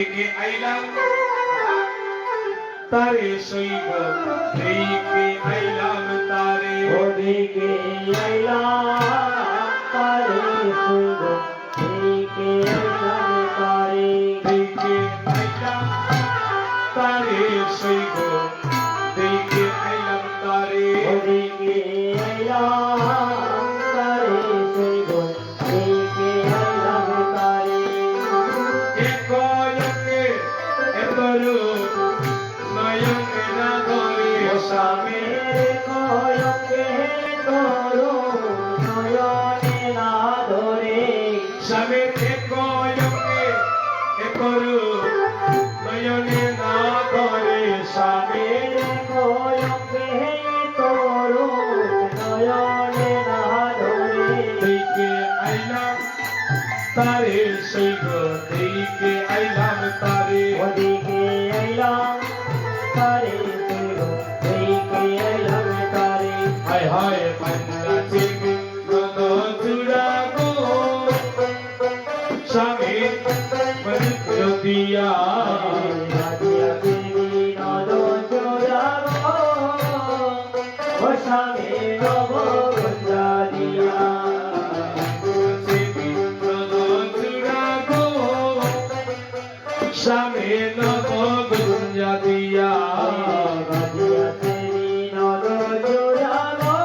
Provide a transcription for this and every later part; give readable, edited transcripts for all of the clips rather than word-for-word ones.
আইলাম তারে সইব দেখে আইলাম তারে ওদিকে আইলাম তারে সইব দেখে আইলাম তারে দেখে আইলাম তারে সইব দেখে আইলাম তারে ওদিকে আইলাম তারে সইব দেখে আইলাম তারে একয়কে এতরু নয়নে না ধরে স্বামী কয়কে তোরো নয়নে না ধরে স্বামী একয়কে এতরু নয়নে না ধরে স্বামী কয়কে তোরো নয়নে না ধরে দেখে আইলাম তারে সইব দেখে আইলাম তারে ওদিকে আইলাম তারে সইব দেখে আইলাম তারে হায় হায় পান্না চেপে নদ চূড়াগো স্বামী দিয়া রাজিয়া দেবী নদ চোরাগো ও স্বামী নব গঞ্জা দিয়া চেপে নদ চূড়াগো স্বামী নব গুঞ্জা দিয়া রাজিয়া দেবী নদ চোরাগো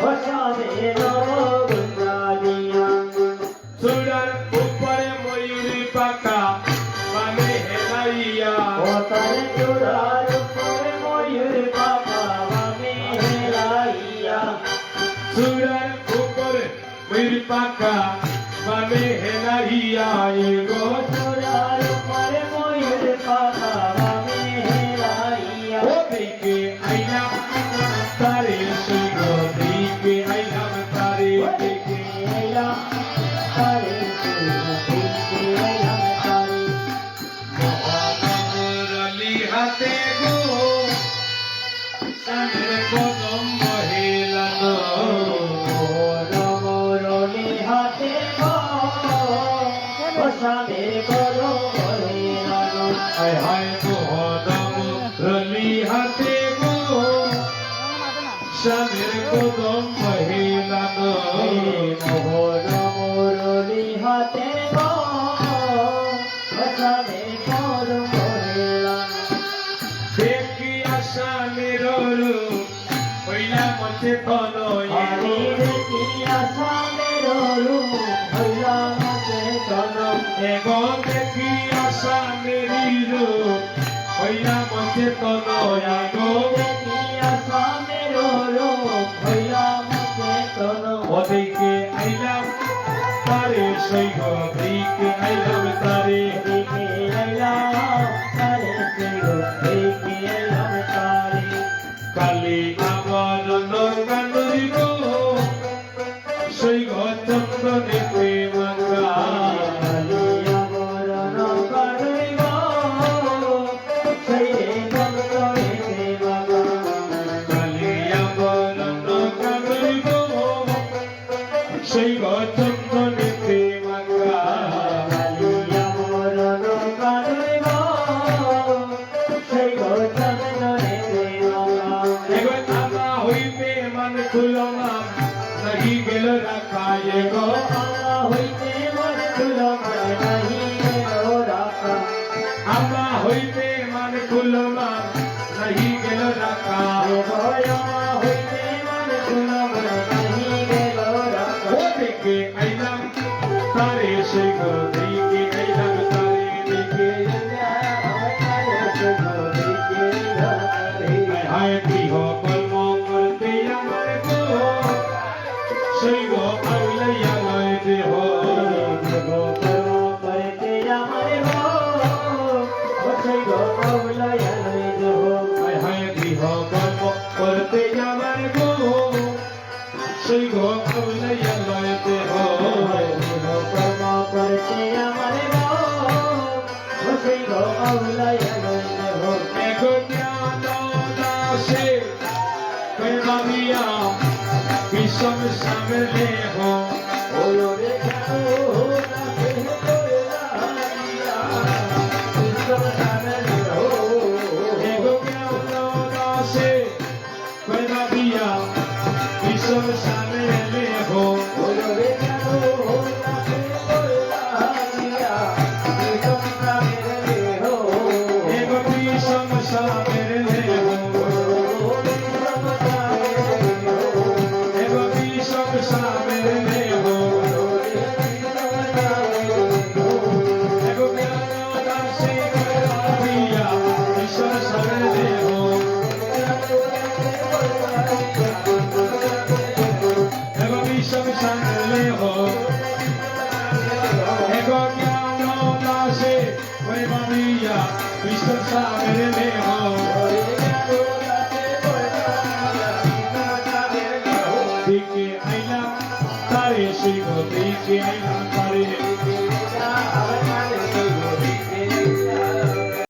ও স্বামী নব গঞ্জা দিয়া চূড়ার উপরে ময়ূরী পাকা মানে হেলাইয়া ও তার চূড়ার উপরে ময়ূর পাখা বামে হেলাইয়া চূড়ার উপরে ময়ূরী পাকা মানে হেলাইয়া গো চূড়ার উপরে ময়ূর পাখা বামে হেলাইয়া ও দেখে আইলাম তারে সইব দেখে আইলাম তারে দেখে আইলাম তারে দেখে আইলাম তারে মহানগরলি হাতে গো সামনে কদম মহিলানো রমরণী হাতে গো ও স্বামী করো মহিলানো হায় হায় মহানগরলি হাতে গো সামনে কদম মহিলানো মোহরমরণী হাতে গো ও স্বামী করো মহিলানো দেখি আশা নিরলু হইলা মতে তনয়া আমি দেখি আসামের রূপ হইলাম চেতন এগো দেখি আশা নিরিলু হইলা মতে তনয়া গো দেখি আসামের রূপ হইলাম চেতন ওদিকে আইলাম তারে সইগ দিকে আইলাম তারে দেখে আইলাম তারে সইগ দেখে আইলাম তারে কালি আমার নকানুরি গো সইগ চন্দনে প্রেমকা কালিয়া বরণ করিব সেই চন্দ্রে দেবাগা কালি আমার নকানুরি গো সইগ চন্দনে প্রেমকা কালিয়া বরণ করিব সেই চন্দ্রে দেবাগা এগো আমা হইবে মান খুলমা নাহি গেল রাখায়ে গো আল্লাহ হইতে মন তুল মনে নাহি ও রাখা আমা হইবে মান খুলমা নাহি গেল রাখা ভয়মা হইতে মন তুল মনে নাহি গেল রাখা ও দেখে আইলাম তারে সেই গো দেখে আইলাম তারে দেখে হায় গৃহ কর্ম করতে আমার গো সেই গো আইলাইয়া লয় দেহ হায় হায় গৃহ কর্ম করতে আমার গো সেই গো আইলাইয়া লয় দেহ এগো জ্ঞান দাসে প্রেমিয়া বিষম সামলে হো ওরে রে ওরে বাবিয়া বিশ্বর সাগরে মে